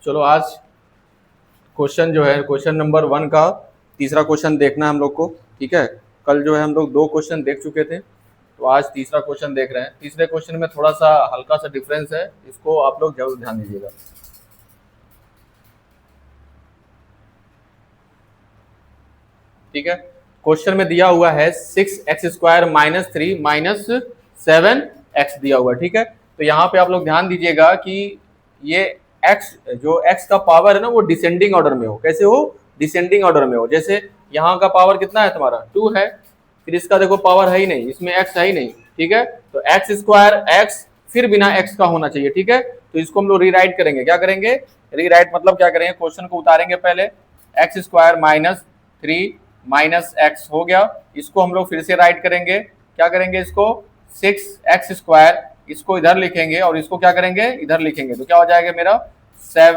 चलो आज क्वेश्चन जो है क्वेश्चन नंबर 1 का तीसरा क्वेश्चन देखना है हम लोग को। ठीक है, कल जो है हम लोग 2 क्वेश्चन देख चुके थे, तो आज तीसरा क्वेश्चन देख रहे हैं। तीसरे क्वेश्चन में थोड़ा सा हल्का सा डिफरेंस है, इसको आप लोग जरूर ध्यान दीजिएगा। ठीक है, क्वेश्चन में दिया हुआ है 6x² माइनस 3 माइनस 7x दिया हुआ है। ठीक है, तो यहाँ पे आप लोग ध्यान दीजिएगा कि ये x जो x का पावर है ना वो डिसेंडिंग ऑर्डर में हो। कैसे हो? डिसेंडिंग ऑर्डर में हो। जैसे यहाँ का पावर कितना है तुम्हारा 2 है, फिर इसका देखो पावर है ही नहीं, इसमें x है ही नहीं। ठीक है, तो x² x फिर बिना x का होना चाहिए। ठीक है, तो इसको हम लोग रीराइट करेंगे। क्या करेंगे? रीराइट मतलब क्या करेंगे, क्वेश्चन को उतारेंगे पहले। x² माइनस 3 माइनस एक्स हो गया, इसको हम लोग फिर से राइट करेंगे। क्या करेंगे? इसको 6x², इसको इधर लिखेंगे और इसको क्या करेंगे? इधर लिखेंगे। तो क्या हो जाएगा मेरा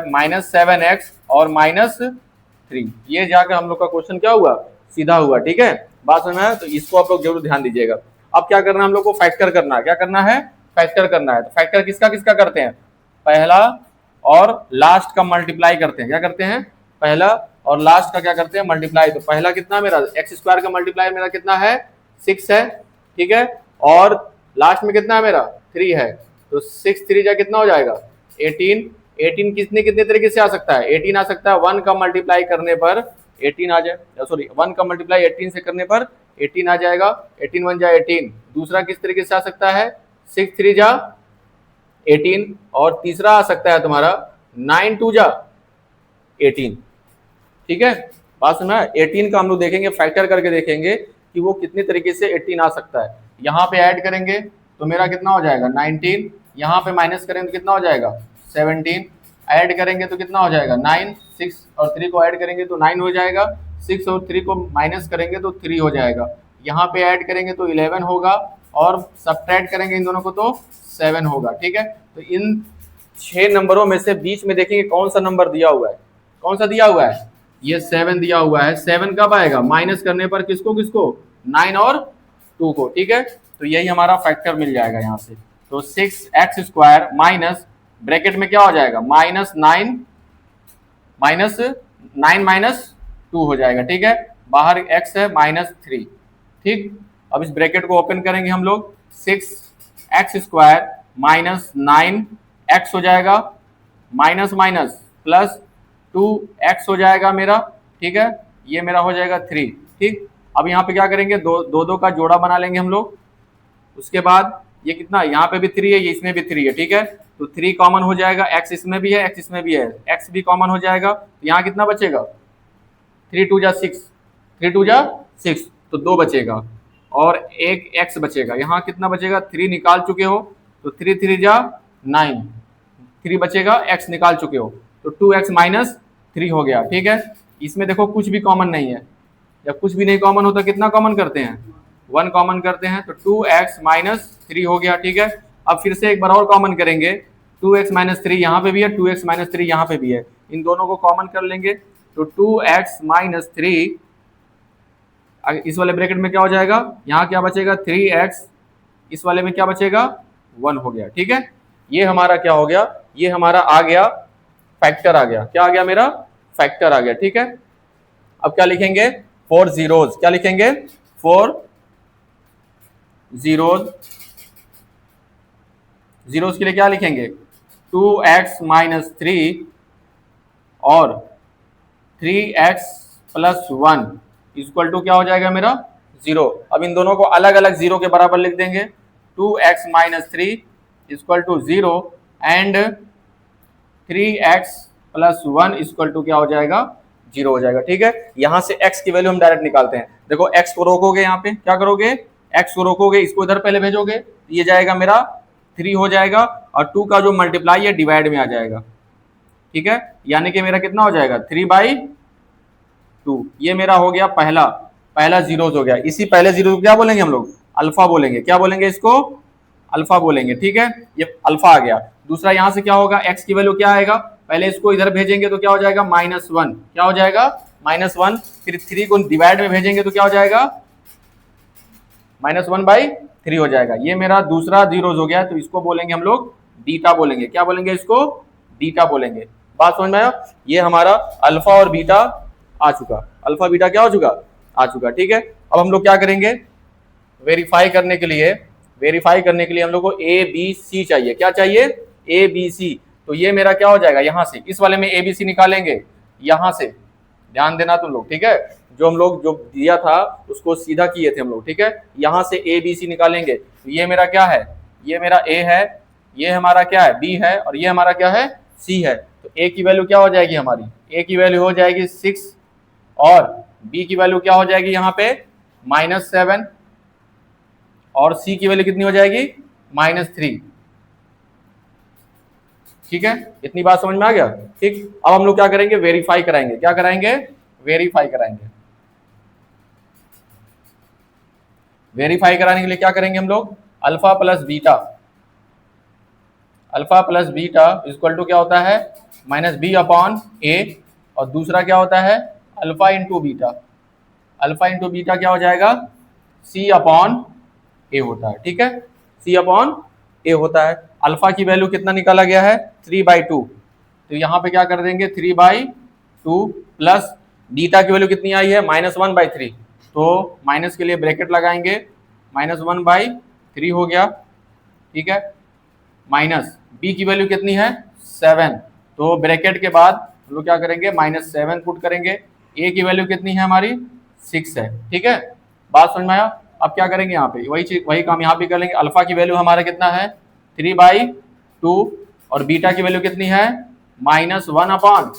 माइनस 7x और माइनस 3। ये जाकर हम लोग का क्वेश्चन क्या हुआ? सीधा हुआ। ठीक है, बात समझ में आया? तो इसको आप लोग जरूर ध्यान दीजिएगा। अब क्या करना है हम लोग को? फैक्टर करना है। क्या करना है? फैक्टर करना है। तो फैक्टर किसका किसका करते हैं? पहला और लास्ट का मल्टीप्लाई करते हैं। क्या करते हैं? पहला और लास्ट का क्या करते हैं? मल्टीप्लाई। तो पहला कितना मेरा x² का मल्टीप्लाई मेरा कितना है? 6 है। ठीक है, और लास्ट में कितना है मेरा? 3 है। तो 6 3 जा कितना हो जाएगा? 18। 18 कितने कितने तरीके से आ सकता है? 18 आ सकता है 1 का मल्टीप्लाई करने पर 18 आ जाए, सॉरी 1 का मल्टीप्लाई 18 से करने पर 18 आ जाएगा। 18 1 जा 18। दूसरा किस तरीके से आ सकता है? 6 3 जा 18। और तीसरा आ सकता है तुम्हारा 9 2 जा 18। ठीक है, बात सुना? 18 का हम लोग देखेंगे, फैक्टर करके देखेंगे कि वो कितने तरीके से 18 आ सकता है। यहाँ पे ऐड करेंगे तो मेरा कितना हो जाएगा? 19। यहाँ पे माइनस करेंगे तो कितना हो जाएगा? 17। ऐड करेंगे तो कितना हो जाएगा? 9। 6 और 3 को ऐड करेंगे तो 9 हो जाएगा। 6 और 3 को माइनस करेंगे तो 3 हो जाएगा। यहाँ पे ऐड करेंगे तो 11 होगा और सब्ट्रैक्ट करेंगे इन दोनों को तो 7 होगा। ठीक है, तो इन 6 नंबरों में से बीच में देखेंगे कौन सा नंबर दिया हुआ है। कौन सा दिया हुआ है? ये 7 दिया हुआ है। 7 कब आएगा? माइनस करने पर किसको किसको? 9 और 2 को। ठीक है, तो यही हमारा फैक्टर मिल जाएगा यहाँ से। तो 6x² माइनस ब्रैकेट में क्या हो जाएगा? माइनस 9 माइनस 2 हो जाएगा। ठीक है, बाहर x है माइनस 3। ठीक, अब इस ब्रैकेट को ओपन करेंगे हम लोग। 6x² माइनस 9x हो जाएगा, माइनस माइनस प्लस 2x हो जाएगा मेरा। ठीक है, ये मेरा हो जाएगा 3। ठीक, अब यहाँ पे क्या करेंगे? दो का जोड़ा बना लेंगे हम लोग। उसके बाद ये कितना? यहाँ पे भी 3 है, ये इसमें भी 3 है। ठीक है, तो 3 कॉमन हो जाएगा। x इसमें भी है, x इसमें भी है, x भी कॉमन हो जाएगा। तो यहाँ कितना बचेगा? 3 2 जा 6, 3 2 जा 6, तो 2 बचेगा और एक x बचेगा। यहाँ कितना बचेगा? 3 निकाल चुके हो तो 3 3 जा 9, 3 बचेगा, x निकाल चुके हो तो 2x माइनस 3 हो गया। ठीक है, इसमें देखो कुछ भी कॉमन नहीं है। जब कुछ भी नहीं कॉमन होता कितना कॉमन करते हैं? 1 कॉमन करते हैं, तो 2x माइनस 3 हो गया। ठीक है, अब फिर से एक बार और कॉमन करेंगे। 2x माइनस 3 यहाँ पे भी है, 2x माइनस 3 यहाँ पे भी है, इन दोनों को कॉमन कर लेंगे तो 2x माइनस 3 इस वाले ब्रैकेट में क्या हो जाएगा? यहाँ क्या बचेगा? 3x, इस वाले में क्या बचेगा? 1 हो गया। ठीक है, ये हमारा क्या हो गया? ये हमारा आ गया फैक्टर आ गया। क्या आ गया मेरा? फैक्टर आ गया। ठीक है, अब क्या लिखेंगे? 4 जीरोज। क्या लिखेंगे? 4 जीरोज। जीरोज के लिए क्या लिखेंगे? 2x माइनस 3 और 3x प्लस 1 इक्वल टू क्या हो जाएगा मेरा? 0। अब इन दोनों को अलग अलग 0 के बराबर लिख देंगे। 2x minus 3 equal to 0 and 3x plus 1 equal to क्या हो जाएगा? 0 हो जाएगा। ठीक है, यहां से x की वैल्यू हम डायरेक्ट निकालते हैं। देखो x को रोकोगे, यहाँ पे क्या करोगे? x को रोकोगे, इसको इधर पहले भेजोगे, ये जाएगा मेरा 3 हो जाएगा और 2 का जो मल्टीप्लाई है डिवाइड में आ जाएगा। ठीक है, यानी कि मेरा कितना हो जाएगा? 3/2। ये मेरा हो गया पहला जीरोज हो गया। इसी पहले जीरो को क्या बोलेंगे हम लोग? अल्फा बोलेंगे। क्या बोलेंगे इसको? अल्फा बोलेंगे। ठीक है, ये अल्फा आ गया। दूसरा यहाँ से क्या होगा? x की वैल्यू क्या आएगा? पहले इसको इधर भेजेंगे तो क्या हो जाएगा? -1। क्या हो जाएगा? -1। फिर 3 को डिवाइड में भेजेंगे तो क्या हो जाएगा? -1/3 हो जाएगा। ये मेरा दूसरा जीरोज हो गया, तो इसको बोलेंगे हम लोग बीटा बोलेंगे। क्या बोलेंगे इसको? बीटा बोलेंगे। बात समझ में आया? ये हमारा अल्फा और बीटा आ चुका, अल्फा बीटा क्या हो चुका, आ चुका। ठीक है, अब हम लोग क्या करेंगे, वेरीफाई करने के लिए, हम लोग को ए बी सी चाहिए। क्या चाहिए, ए बी सी। तो ये मेरा क्या हो जाएगा, यहां से इस वाले में ए बी सी निकालेंगे, यहां से ध्यान देना तुम लोग। ठीक है, जो हम लोग जो दिया था उसको सीधा किए थे हम लोग। ठीक है, यहां से ए बी सी निकालेंगे। तो ये मेरा क्या है, ये मेरा ए है, ये हमारा क्या है, बी है, और ये हमारा क्या है, सी है। तो ए की वैल्यू क्या हो जाएगी हमारी, ए की वैल्यू हो जाएगी 6, और बी की वैल्यू क्या हो जाएगी यहाँ पे -7, और सी की वैल्यू कितनी हो जाएगी, -3। ठीक है, इतनी बात समझ में आ गया। ठीक, अब हम लोग क्या करेंगे, वेरीफाई कराएंगे। क्या कराएंगे, वेरीफाई कराएंगे। वेरीफाई कराने के लिए क्या करेंगे हम लोग, alpha plus beta, alpha plus beta equal to क्या होता है, -b/a, और दूसरा क्या होता है, alpha into beta, alpha into beta क्या हो जाएगा, c/a होता है। ठीक है, c/a होता है। अल्फा की वैल्यू कितना निकाला गया है, 3/2। तो यहाँ पे क्या कर देंगे, 3/2 प्लस बीटा की वैल्यू कितनी आई है, -1/3। तो माइनस के लिए ब्रैकेट लगाएंगे, -1/3 हो गया। ठीक है, माइनस बी की वैल्यू कितनी है, 7। तो ब्रैकेट के बाद हम लोग क्या करेंगे, -7 पुट करेंगे। ए की वैल्यू कितनी है हमारी, 6 है। ठीक है, बात समझ में आया। अब क्या करेंगे, यहाँ पे वही काम यहाँ पे कर लेंगे। अल्फा की वैल्यू हमारा कितना है, 3/2, और बीटा की वैल्यू कितनी है, -1/3।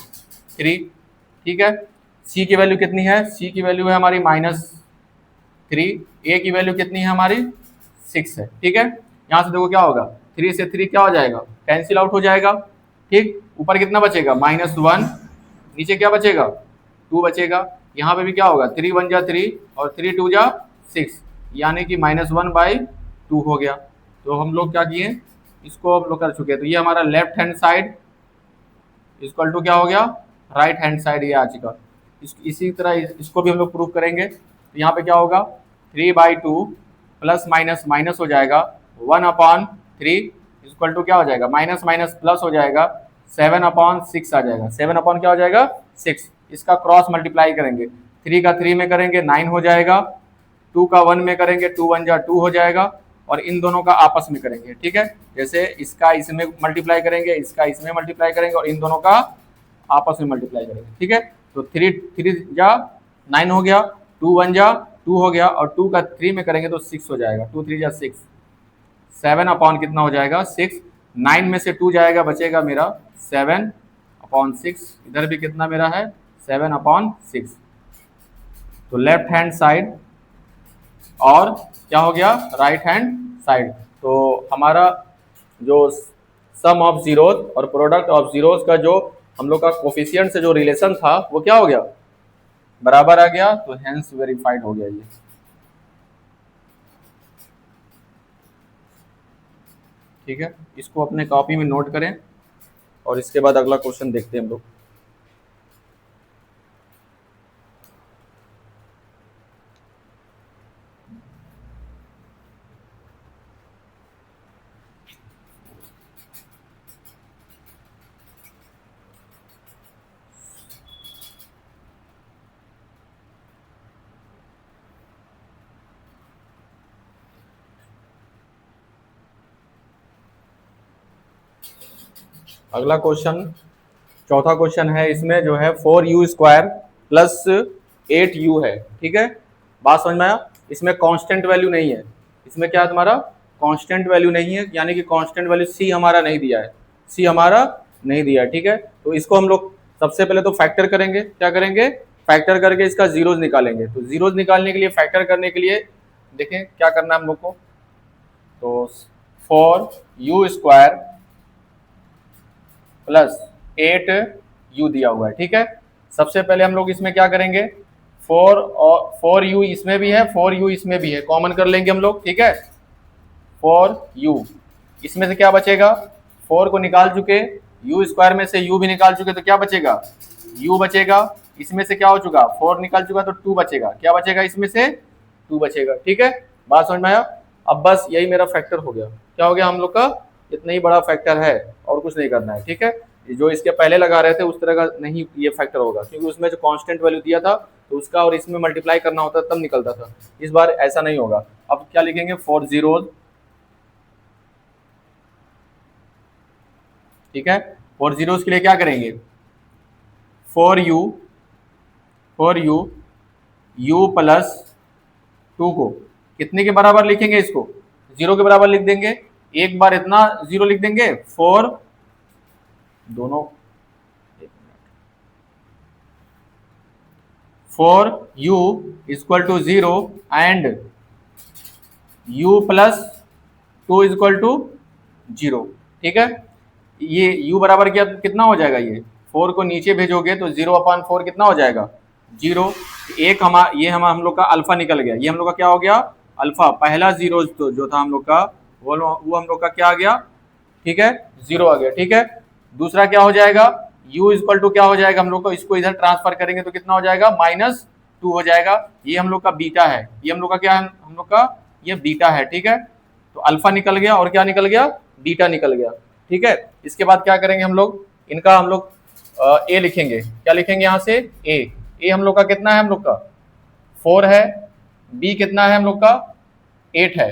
ठीक है, सी की वैल्यू कितनी है, सी की वैल्यू है हमारी -3, ए की वैल्यू कितनी है हमारी 6 है। ठीक है, यहाँ से देखो क्या होगा, 3 से 3 क्या हो जाएगा, कैंसिल आउट हो जाएगा। ठीक, ऊपर कितना बचेगा, -1, नीचे क्या बचेगा, 2 बचेगा। यहाँ पे भी क्या होगा, 3 1 जा 3 और 3 2 जा 6, यानी कि -1/2 हो गया। तो हम लोग क्या किए, इसको हम लोग कर चुके हैं। तो ये हमारा left hand side equal to क्या हो गया, राइट हैंड साइड ये आ चुका। इसी तरह इसको भी हम लोग प्रूव करेंगे। तो यहाँ पे क्या होगा, 3/2 प्लस माइनस माइनस हो जाएगा, 1/3 इक्वल टू क्या हो जाएगा, माइनस माइनस प्लस हो जाएगा, 7/6 आ जाएगा। 7 क्या हो जाएगा, 6। इसका क्रॉस मल्टीप्लाई करेंगे, 3 का 3 में करेंगे 9 हो जाएगा, 2 का 1 में करेंगे 2 1 जा 2 हो जाएगा, और इन दोनों का आपस में करेंगे। ठीक है, जैसे इसका इसमें मल्टीप्लाई करेंगे, इसका इसमें मल्टीप्लाई करेंगे, और इन दोनों का आपस में मल्टीप्लाई करेंगे। ठीक है, तो 3 3 जा 9 हो गया, 2 1 जा 2 हो गया, और 2 का 3 में करेंगे तो 6 हो जाएगा, 2 3 जा 6, 7 कितना हो जाएगा, 6। 9 में से 2 जाएगा, बचेगा मेरा 7/6। इधर भी कितना मेरा है, 7/6। तो लेफ्ट हैंड साइड और क्या हो गया, राइट हैंड साइड। तो हमारा जो सम ऑफ जीरोस और प्रोडक्ट ऑफ जीरोस का जो हम लोग का कोफिशिएंट से जो रिलेशन था वो क्या हो गया, बराबर आ गया। तो हेंस वेरीफाइड हो गया ये। ठीक है, इसको अपने कॉपी में नोट करें, और इसके बाद अगला क्वेश्चन देखते हैं हम लोग। अगला क्वेश्चन, चौथा क्वेश्चन है, इसमें जो है 4u² प्लस 8u है। ठीक है, बात समझ में आया। इसमें कांस्टेंट वैल्यू नहीं है, इसमें क्या है तुम्हारा, कांस्टेंट वैल्यू नहीं है, यानी कि कांस्टेंट वैल्यू सी हमारा नहीं दिया है, सी हमारा नहीं दिया है। ठीक है, तो इसको हम लोग सबसे पहले तो फैक्टर करेंगे। क्या करेंगे, फैक्टर करके इसका जीरोज निकालेंगे। तो जीरोज निकालने के लिए, फैक्टर करने के लिए देखें क्या करना है हम लोग को। तो 4u² प्लस 8u दिया हुआ है। ठीक है, सबसे पहले हम लोग इसमें क्या करेंगे, 4u इसमें भी है, 4u इसमें भी है, कॉमन कर लेंगे हम लोग। ठीक है, 4u इसमें से क्या बचेगा, 4 को निकाल चुके, u² में से u भी निकाल चुके, तो क्या बचेगा, u बचेगा। इसमें से क्या हो चुका, 4 निकाल चुका, तो 2 बचेगा। क्या बचेगा, इसमें से 2 बचेगा। ठीक है, बात समझ में आया। अब बस यही मेरा फैक्टर हो गया। क्या हो गया हम लोग का, इतना ही बड़ा फैक्टर है और कुछ नहीं करना है। ठीक है, जो इसके पहले लगा रहे थे उस तरह का नहीं ये फैक्टर होगा, क्योंकि उसमें जो कांस्टेंट वैल्यू दिया था तो उसका और इसमें मल्टीप्लाई करना होता तब निकलता था। इस बार ऐसा नहीं होगा। अब क्या लिखेंगे, 4 जीरोज, ठीक है। 4 जीरोज के लिए क्या करेंगे, फॉर यू यू प्लस 2 को कितने के बराबर लिखेंगे, इसको 0 के बराबर लिख देंगे। एक बार इतना 0 लिख देंगे, फॉर दोनों, for u equal to 0 and u plus 2 equal to 0, ठीक है। ये u बराबर क्या कितना हो जाएगा, ये 4 को नीचे भेजोगे तो 0/4 कितना हो जाएगा, 0। एक ये हम लोग का अल्फा निकल गया, ये हम लोग का क्या हो गया, अल्फा। पहला 0 तो जो था हम लोग का वो हम लोग का क्या आ गया, ठीक है, 0 आ गया, ठीक है। दूसरा क्या हो जाएगा, u इक्वल टू क्या हो जाएगा, हम लोग को इसको इधर ट्रांसफर करेंगे तो कितना हो जाएगा, -2 हो जाएगा। ये हम लोग का बीटा है, ये हम लोग का क्या है, हम लोग का ये बीटा है, ठीक है। तो अल्फा निकल गया और क्या निकल गया, बीटा निकल गया, ठीक है। इसके बाद क्या करेंगे हम लोग, इनका हम लोग ए लिखेंगे, क्या लिखेंगे यहाँ से, ए हम लोग का कितना है, हम लोग का 4 है, बी कितना है हम लोग का 8 है,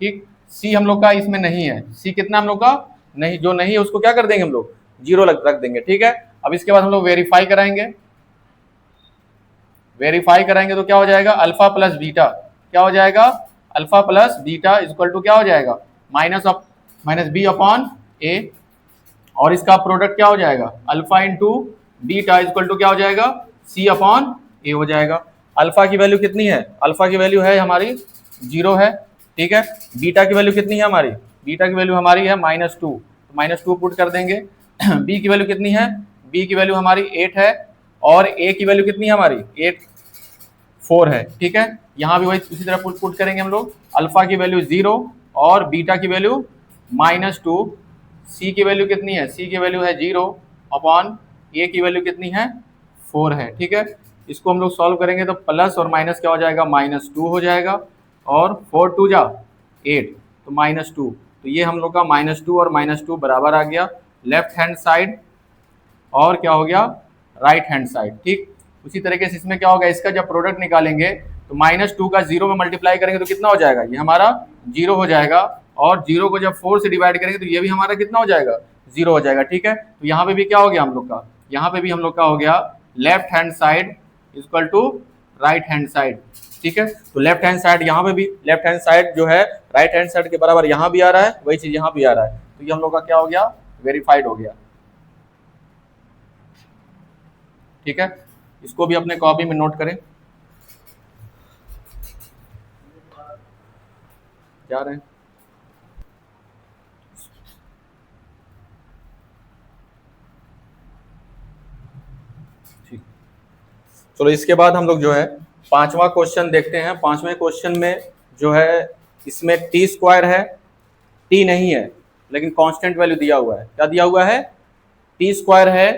ठीक। सी हम लोग का इसमें नहीं है, सी कितना हम लोग का नहीं, जो नहीं है उसको क्या कर देंगे हम लोग 0 रख देंगे, ठीक है। अब इसके बाद हम लोग वेरीफाई कराएंगे, वेरीफाई कराएंगे तो क्या हो जाएगा, अल्फा प्लस बीटा, क्या हो जाएगा, alpha plus beta equal to क्या हो जाएगा, माइनस बी अपॉन ए, और इसका प्रोडक्ट क्या हो जाएगा, alpha into beta equal to क्या हो जाएगा, सी अपॉन ए हो जाएगा। अल्फा की वैल्यू कितनी है, अल्फा की वैल्यू है हमारी 0 है, ठीक है। बीटा की वैल्यू कितनी है हमारी, बीटा की वैल्यू हमारी है -2, तो -2 पुट कर देंगे। बी की वैल्यू कितनी है, बी की वैल्यू हमारी 8 है, और ए की वैल्यू कितनी है हमारी 4 है, ठीक है। यहाँ भी वही उसी तरह पुट करेंगे हम लोग, अल्फा की वैल्यू 0 और बीटा की वैल्यू -2, सी की वैल्यू कितनी है, सी की वैल्यू है 0 अपॉन ए की वैल्यू कितनी है 4 है, ठीक है। इसको हम लोग सॉल्व करेंगे तो प्लस और माइनस क्या हो जाएगा, -2 हो जाएगा, और 4 2 जा 8 तो -2, तो ये हम लोग का -2 और -2 बराबर आ गया लेफ्ट हैंड साइड, और क्या हो गया राइट हैंड साइड, ठीक। उसी तरीके से इसमें क्या होगा, इसका जब प्रोडक्ट निकालेंगे तो -2 का 0 में मल्टीप्लाई करेंगे तो कितना हो जाएगा, ये हमारा 0 हो जाएगा, और 0 को जब 4 से डिवाइड करेंगे तो ये भी हमारा कितना हो जाएगा, 0 हो जाएगा, ठीक है। तो यहाँ पे भी क्या हो गया हम लोग का, यहाँ पे भी हम लोग का हो गया left hand side equal to right hand side, ठीक है। तो लेफ्ट हैंड साइड यहाँ पे भी, लेफ्ट हैंड साइड जो है राइट हैंड साइड के बराबर यहाँ भी आ रहा है, वही चीज यहाँ भी आ रहा है, तो ये हम लोग का क्या हो गया, वेरीफाइड हो गया, ठीक है। इसको भी अपने कॉपी में नोट करें, जा रहे हैं, ठीक। चलो इसके बाद हम लोग जो है 5वां क्वेश्चन देखते हैं। 5वें क्वेश्चन में जो है इसमें टी स्क्वायर है, टी नहीं है लेकिन कांस्टेंट वैल्यू दिया हुआ है, क्या दिया हुआ है, टी स्क्वायर है,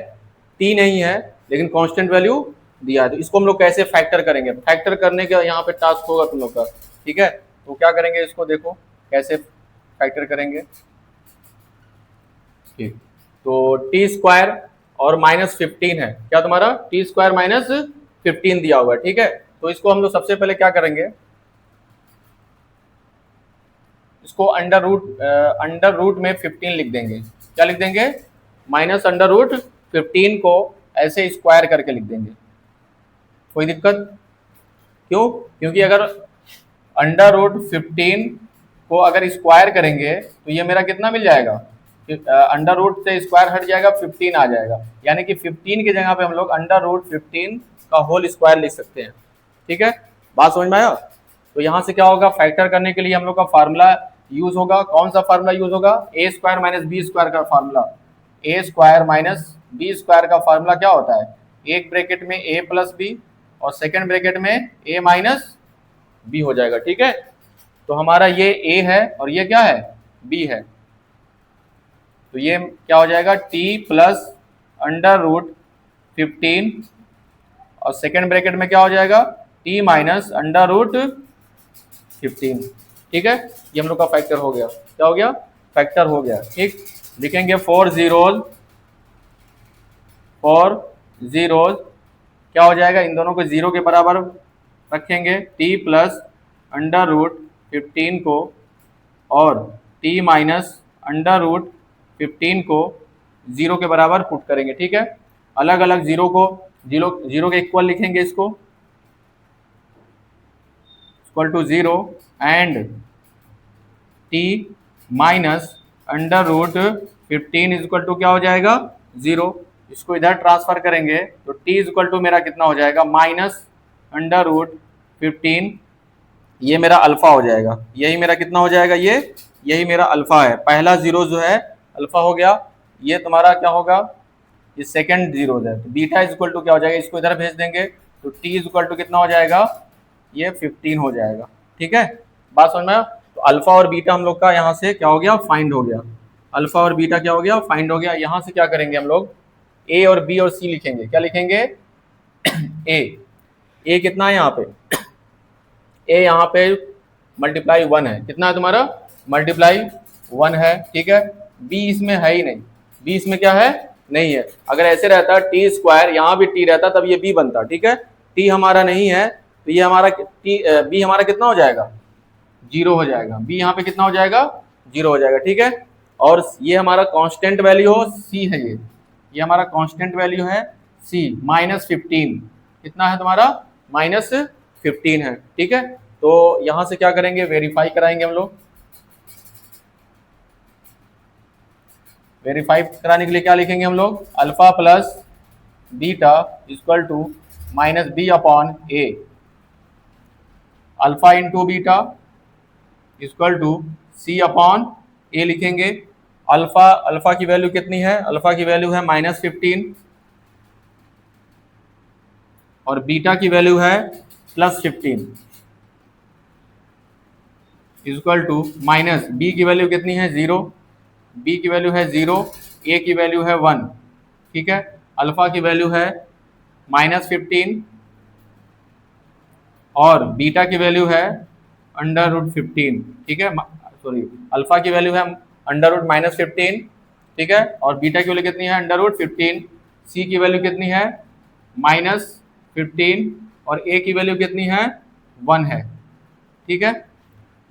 टी नहीं है लेकिन कांस्टेंट वैल्यू दिया है। तो इसको हम लोग कैसे फैक्टर करेंगे, फैक्टर करने का यहाँ पे टास्क होगा तुम लोग का, ठीक है। तो क्या करेंगे, इसको देखो कैसे फैक्टर करेंगे, ठीक। तो टी स्क्वायर और -15 है, क्या तुम्हारा टी स्क्वायर -15 दिया हुआ है, ठीक है। तो इसको हम लोग सबसे पहले क्या करेंगे, इसको अंडर रूट में 15 लिख देंगे, क्या लिख देंगे, -√15 को ऐसे स्क्वायर करके लिख देंगे, कोई दिक्कत, क्यों, क्योंकि अगर √15 को अगर स्क्वायर करेंगे तो ये मेरा कितना मिल जाएगा, अंडर रूट से स्क्वायर हट जाएगा 15 आ जाएगा, यानी कि 15 की जगह पे हम लोग √15 का होल स्क्वायर लिख सकते हैं, ठीक है। बात समझ में आया। तो यहाँ से क्या होगा, फैक्टर करने के लिए हम लोग का फार्मूला यूज होगा, कौन सा फार्मूला यूज होगा, a² - b² का फार्मूला, a² - b² का फार्मूला क्या होता है, एक ब्रैकेट में a + b और सेकंड ब्रैकेट में a - b हो जाएगा, ठीक है। तो हमारा ये a है और ये क्या है, b है, तो ये क्या हो जाएगा, t + √15 और सेकंड ब्रैकेट में क्या हो जाएगा, t - √15, ठीक है। ये हम लोग का फैक्टर हो गया, क्या हो गया, फैक्टर हो गया, ठीक। लिखेंगे 4 zeros फॉर जीरोज क्या हो जाएगा, इन दोनों को जीरो के बराबर रखेंगे, टी प्लस अंडर रूट 15 को और टी माइनस अंडर रूट 15 को जीरो के बराबर पुट करेंगे। ठीक है, अलग अलग जीरो को जीरो जीरो के इक्वल लिखेंगे, इसको equal to zero and T minus under root 15 is equal to क्या हो जाएगा, जीरो। इसको इधर ट्रांसफर करेंगे तो टी इज इक्वल टू मेरा कितना हो जाएगा, माइनस अंडर रूट 15, ये मेरा अल्फा हो जाएगा। यही मेरा कितना हो जाएगा, यही मेरा अल्फा है। पहला जीरो जो है अल्फा हो गया, ये तुम्हारा क्या होगा, ये सेकंड जीरो है। तो बीटा इज इक्वल टू क्या हो जाएगा, इसको इधर भेज देंगे तो टी इज इक्वल टू कितना हो जाएगा, ये 15 हो जाएगा। ठीक है, बात समझ में आया? तो अल्फा और बीटा हम लोग का यहाँ से क्या हो गया, फाइंड हो गया। अल्फा और बीटा क्या हो गया, फाइंड हो गया। यहाँ से क्या करेंगे हम लोग, ए और बी और सी लिखेंगे। क्या लिखेंगे, ए कितना है यहाँ पे, ए यहाँ पे मल्टीप्लाई 1 है, कितना है तुम्हारा, मल्टीप्लाई 1 है। ठीक है, बी इसमें है ही नहीं, बी इसमें क्या है, नहीं है। अगर ऐसे रहता टी स्क्वायर, यहाँ भी टी रहता तब ये बी बनता। ठीक है, टी हमारा नहीं है तो ये हमारा टी बी हमारा कितना हो जाएगा, जीरो हो जाएगा। बी यहाँ पे कितना हो जाएगा, जीरो हो जाएगा। ठीक है, और ये हमारा कांस्टेंट वैल्यू हो सी है, ये हमारा कांस्टेंट वैल्यू है सी, -15 कितना है तुम्हारा, -15 है। ठीक है, तो यहां से क्या करेंगे, वेरीफाई कराएंगे हम लोग। वेरीफाई कराने के लिए क्या लिखेंगे हम लोग, alpha plus beta equal to minus B upon A, alpha into beta equal to C upon A लिखेंगे। अल्फा की वैल्यू कितनी है, अल्फा की वैल्यू है -15 और बीटा की वैल्यू है +15 इक्वल टू माइनस बी की वैल्यू कितनी है, 0, बी की वैल्यू है 0, ए की वैल्यू है 1। ठीक है, अल्फा की वैल्यू है -15 और बीटा की वैल्यू है √15। ठीक है, सॉरी, अल्फा की वैल्यू है √-15। ठीक है, और बीटा की वैल्यू कितनी है, √15। सी की वैल्यू कितनी है, -15 और ए की वैल्यू कितनी है, 1 है। ठीक है,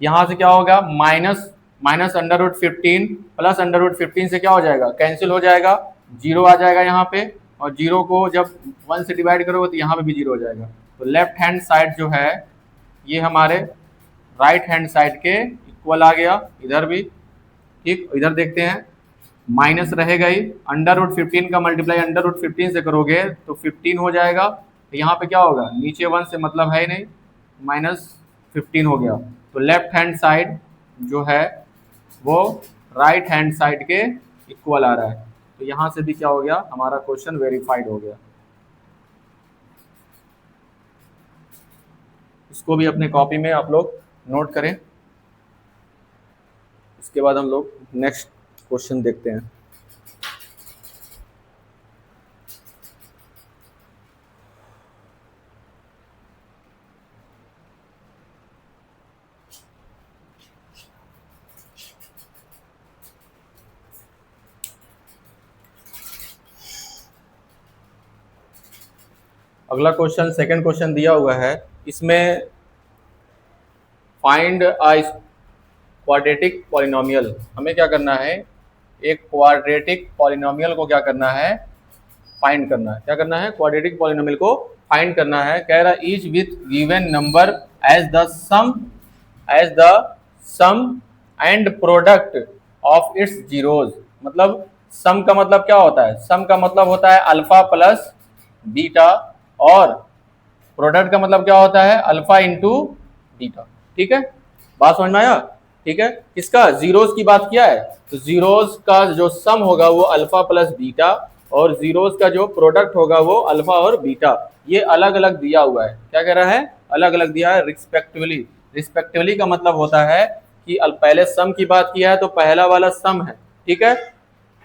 यहाँ से क्या होगा, माइनस √15 प्लस √15 से क्या हो जाएगा, कैंसिल हो जाएगा, जीरो आ जाएगा यहाँ पे, और जीरो को जब 1 से डिवाइड करोगे तो यहाँ पे भी जीरो हो जाएगा। तो लेफ्ट हैंड साइड जो है ये हमारे राइट हैंड साइड के इक्वल आ गया, इधर भी। ठीक, इधर देखते हैं, माइनस रहेगा ही, √15 का मल्टीप्लाई √15 से करोगे तो 15 हो जाएगा। तो यहाँ पे क्या होगा, नीचे 1 से मतलब है ही नहीं, -15 हो गया। तो लेफ्ट हैंड साइड जो है वो राइट हैंड साइड के इक्वल आ रहा है। तो यहाँ से भी क्या हो गया, हमारा क्वेश्चन वेरीफाइड हो गया। इसको भी अपने कॉपी में आप लोग नोट करें। इसके बाद हम लोग नेक्स्ट क्वेश्चन देखते हैं। अगला क्वेश्चन, सेकंड क्वेश्चन दिया हुआ है, इसमें फाइंड अ क्वाड्रेटिक पॉलिनोमियल। हमें क्या करना है, एक क्वाड्रेटिक पॉलिनोमियल को क्या करना है, फाइंड करना है। क्या करना है, क्वाड्रेटिक पॉलिनोमियल को फाइंड करना है। कह रहा each with given number as the sum and product of its zeros. मतलब सम का मतलब क्या होता है, सम का मतलब होता है अल्फा प्लस बीटा, और प्रोडक्ट का मतलब क्या होता है, अल्फा इंटू बीटा। ठीक है, बात समझ में आया। ठीक है, इसका जीरोज की बात किया है, तो जीरोज का जो सम होगा वो अल्फा प्लस बीटा, और जीरोज का जो प्रोडक्ट होगा वो अल्फा और बीटा। ये अलग अलग दिया हुआ है। क्या कह रहा है, अलग अलग दिया है रिस्पेक्टिवली। रिस्पेक्टिवली का मतलब होता है कि पहले सम की बात किया है तो पहला वाला सम है। ठीक है,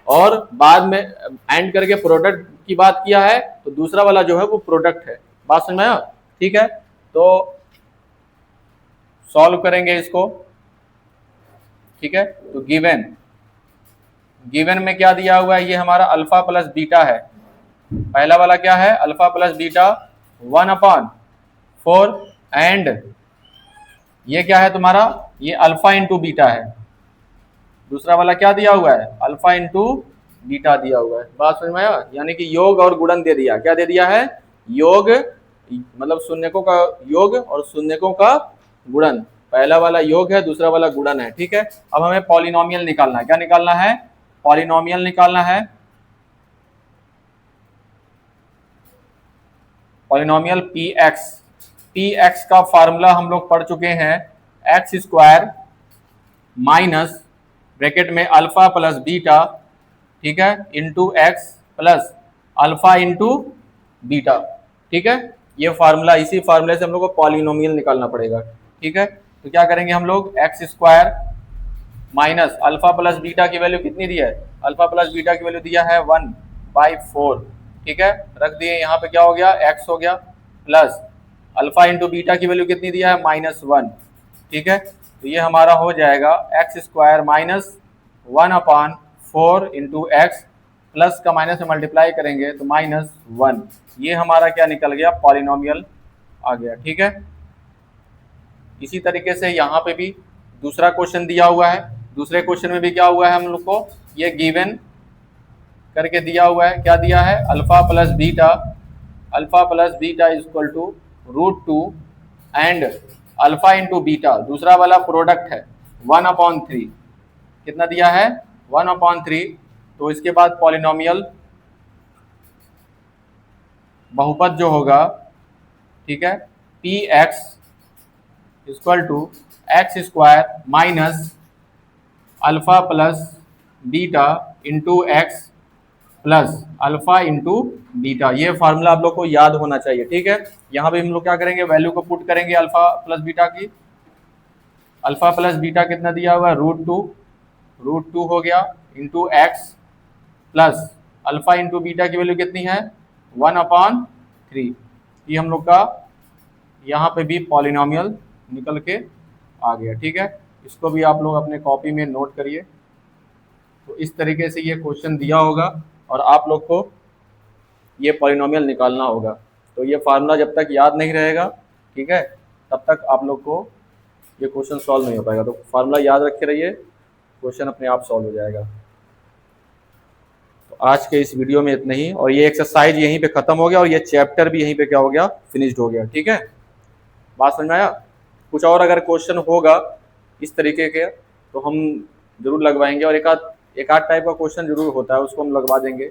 और बाद में एंड करके प्रोडक्ट की बात किया है तो दूसरा वाला जो है वो प्रोडक्ट है। बात समझ में आया। ठीक है, तो सॉल्व करेंगे इसको। ठीक है, तो गिवन में क्या दिया हुआ है, ये हमारा अल्फा प्लस बीटा है। पहला वाला क्या है, अल्फा प्लस बीटा 1/4 एंड ये क्या है तुम्हारा, ये अल्फा इंटू बीटा है। दूसरा वाला क्या दिया हुआ है, अल्फा इंटू बीटा दिया हुआ है। बात समझ में आया, यानी कि योग और गुणन दे दिया। क्या दे दिया है, योग मतलब शून्यकों का योग और शून्यकों का गुणन। पहला वाला योग है, दूसरा वाला गुणन है, ठीक है। अब हमें पॉलिनोमियल निकालना है। क्या निकालना है, पॉलिनोमियल निकालना है। पॉलिनोमियल पी एक्स का फार्मूला हम लोग पढ़ चुके हैं, एक्स स्क्वायर माइनस ब्रैकेट में अल्फा प्लस बीटा, ठीक है, into X plus alpha into beta, ठीक है। ये फार्मूला, इसी फार्मूले से हम लोग को पॉलिनोमियल निकालना पड़ेगा, ठीक है। तो क्या करेंगे हम लोग, x square minus alpha plus beta की वैल्यू कितनी दी है, अल्फा प्लस बीटा की वैल्यू दिया है 1/4, ठीक है, रख दिए। यहाँ पे क्या हो गया, एक्स हो गया, प्लस अल्फा इंटू बीटा की वैल्यू कितनी दिया है, -1, ठीक है। तो ये हमारा हो जाएगा x square minus 1/4 into X, plus का माइनस में मल्टीप्लाई करेंगे तो -1। ये हमारा क्या निकल गया, पॉलिनोमियल आ गया, ठीक है। इसी तरीके से यहाँ पे भी दूसरा क्वेश्चन दिया हुआ है। दूसरे क्वेश्चन में भी क्या हुआ है, हम लोग को ये गिवन करके दिया हुआ है। क्या दिया है, alpha plus beta equal to √2 and alpha into beta, दूसरा वाला प्रोडक्ट है 1/3, कितना दिया है, 1/3। तो इसके बाद पॉलिनोमियल बहुपद जो होगा, ठीक है, P X equal to X square minus alpha plus beta into X plus alpha into beta. ये फार्मूला आप लोग को याद होना चाहिए, ठीक है। यहाँ पे हम लोग क्या करेंगे, वैल्यू को पुट करेंगे अल्फा प्लस बीटा की। अल्फा प्लस बीटा कितना दिया हुआ है, √2 हो गया into X plus alpha into beta की वैल्यू कितनी है, 1/3। ये हम लोग का यहाँ पे भी पॉलिनोमियल निकल के आ गया, ठीक है। इसको भी आप लोग अपने कॉपी में नोट करिए। तो इस तरीके से ये क्वेश्चन दिया होगा और आप लोग को ये पॉलिनोमियल निकालना होगा। तो ये फार्मूला जब तक याद नहीं रहेगा, ठीक है, तब तक आप लोग को ये क्वेश्चन सॉल्व नहीं हो पाएगा। तो फार्मूला याद रखे रहिए, क्वेश्चन अपने आप सॉल्व हो जाएगा। तो आज के इस वीडियो में इतना ही, और ये एक्सरसाइज यहीं पे ख़त्म हो गया और ये चैप्टर भी यहीं पे क्या हो गया, फिनिश्ड हो गया, ठीक है। बात समझ में आया। कुछ और अगर क्वेश्चन होगा इस तरीके के तो हम जरूर लगवाएंगे, और एक आध टाइप का क्वेश्चन जरूर होता है, उसको हम लगवा देंगे।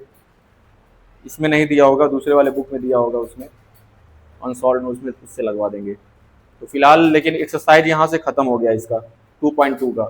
इसमें नहीं दिया होगा, दूसरे वाले बुक में दिया होगा, उसमें अनसॉल्व में, उसमें उससे लगवा देंगे। तो फिलहाल लेकिन एक्सरसाइज यहाँ से ख़त्म हो गया इसका 2.2 का।